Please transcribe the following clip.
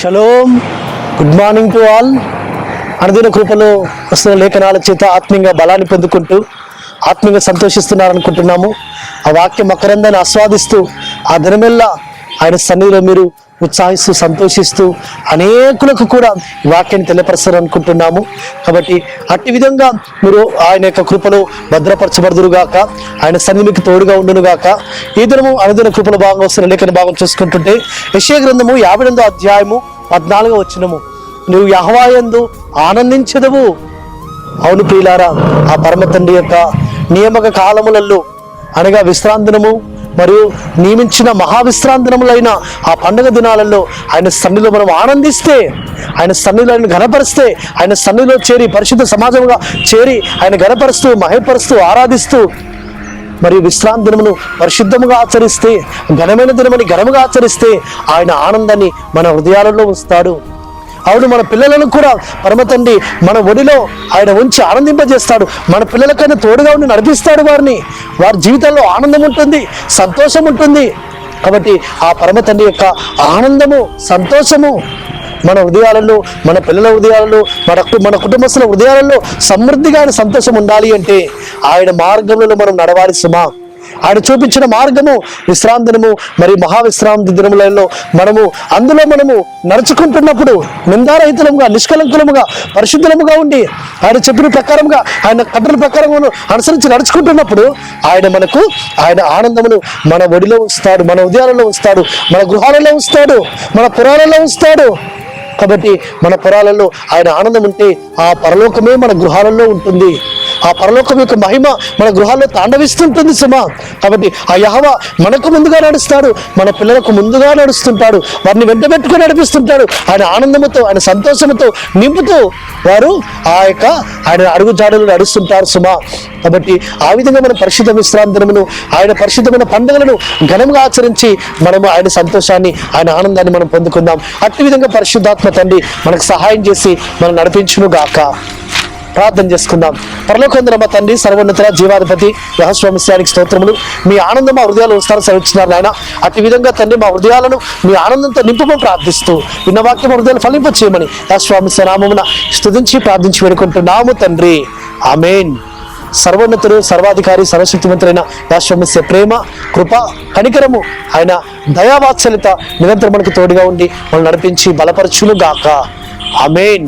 Shalom, good morning to all. అనుదిన కృపలో వస్తున్న లేఖనాల చేత ఆత్మీయంగా బలాన్ని పొందుకుంటూ ఆత్మీయంగా సంతోషిస్తున్నారనుకుంటున్నాము. ఆ వాక్యం మకరందాన్ని ఆస్వాదిస్తూ ఆ దినమెల్లా ఆయన సన్నిధిలో మీరు ఉత్సాహిస్తూ సంతోషిస్తూ అనేకులకు కూడా ఈ వాక్యాన్ని తెలియపరుస్తారు అనుకుంటున్నాము. కాబట్టి అట్టి విధంగా మీరు ఆయన యొక్క కృపలో భద్రపరచబడుదురుగాక, ఆయన సన్నిధి మీకు తోడుగా ఉండునుగాక. ఈ దినము అనుదిన కృపలో భాగం వస్తున్న లేఖన భాగం చూసుకుంటుంటే యెషయా గ్రంథము 58వ అధ్యాయము 14వ వచనము, నువ్వు యెహోవా యందు ఆనందించెదవు. అవును ప్రియులారా, ఆ పరమ తండ్రి యొక్క నియామక కాలములలో అనగా విశ్రాంతినము మరియు నియమించిన మహావిశ్రాంతినములైన ఆ పండుగ దినాలలో ఆయన సన్నిధిలో మనం ఆనందిస్తే, ఆయన సన్నిధిలో ఆయన ఘనపరిస్తే, ఆయన సన్నిధిలో చేరి పరిశుద్ధ సమాజంగా చేరి ఆయన ఘనపరుస్తూ మహిమపరుస్తూ ఆరాధిస్తూ మరియు విశ్రాంతి దినమును పరిశుద్ధముగా ఆచరిస్తే, ఘనమైన దినమని ఘనముగా ఆచరిస్తే ఆయన ఆనందాన్ని మన హృదయాలలో ఉంచుతాడు. అవును, మన పిల్లలను కూడా పరమ తండ్రి మన ఒడిలో ఆయన ఉంచి ఆనందింపజేస్తాడు. మన పిల్లలకైనా తోడుగా ఉండి నడిపిస్తాడు. వారి జీవితంలో ఆనందం ఉంటుంది, సంతోషం ఉంటుంది. కాబట్టి ఆ పరమ తండ్రి యొక్క ఆనందము, సంతోషము మన హృదయాలలో, మన పిల్లల హృదయాలలో, మన కుటుంబస్తుల హృదయాలలో సమృద్ధిగా ఆయన సంతోషం ఉండాలి అంటే ఆయన మార్గంలో మనం నడవాలి సుమా. ఆయన చూపించిన మార్గము విశ్రాంతినము మరి మహావిశ్రాంతి దినములలో అందులో మనము నడుచుకుంటున్నప్పుడు నిందారహితులముగా, నిష్కలంకులముగా, పరిశుద్ధులముగా ఉండి ఆయన చెప్పిన ప్రకారంగా, ఆయన కట్టల ప్రకారమును అనుసరించి నడుచుకుంటున్నప్పుడు ఆయన ఆనందమును మన ఒడిలో ఉంచుతాడు, మన ఉదయాలలో ఉంచుతాడు, మన గృహాలలో ఉంచుతాడు, మన పురాలలో ఉంచుతాడు. కాబట్టి మన పురాలలో ఆయన ఆనందం ఉంటే ఆ పరలోకమే మన గృహాలలో ఉంటుంది. ఆ పరలోకం యొక్క మహిమ మన గృహాల్లో తాండవిస్తుంటుంది సుమా. కాబట్టి ఆ యెహోవా మనకు ముందుగా నడుస్తాడు, మన పిల్లలకు ముందుగా నడుస్తుంటాడు, వారిని వెంట పెట్టుకుని నడిపిస్తుంటాడు. ఆయన ఆనందముతో, ఆయన సంతోషంతో నింపుతూ వారు ఆయన అడుగు జాడలు నడుస్తుంటారు సుమా. కాబట్టి ఆ విధంగా మనం పరిశుద్ధ విశ్రాంతి దినమును, ఆయన పరిశుద్ధమైన పండుగలను ఘనంగా ఆచరించి మనము ఆయన సంతోషాన్ని, ఆయన ఆనందాన్ని మనం పొందుకుందాం. అట్టి విధంగా పరిశుద్ధాత్మ తండ్రి మనకు సహాయం చేసి మనం నడిపించును గాక. ప్రార్థన చేసుకుందాం. పరలోకందున మా తండ్రి, సర్వోన్నత జీవాధిపతి యెహోవానికి స్తోత్రములు. మీ ఆనందం మా హృదయాలు వస్తారని సెలవిస్తున్నారు నాయన. అట్టి విధంగా తండ్రి మా హృదయాలను మీ ఆనందంతో నింపమని ప్రార్థిస్తూ విన్న వాక్యం హృదయాలు ఫలింప చేయమని యెహోవా నామమున స్తుతించి ప్రార్థించి వేడుకుంటున్నాము తండ్రి. ఆమేన్. సర్వోన్నతుడు, సర్వాధికారి, సర్వశక్తివంతుడైన యెహోవా ప్రేమ, కృప, కనికరము, ఆయన దయావాత్సల్యత నిరంతరం మనకు తోడుగా ఉండి మనం నడిపించి బలపరచును గాక. ఆమేన్.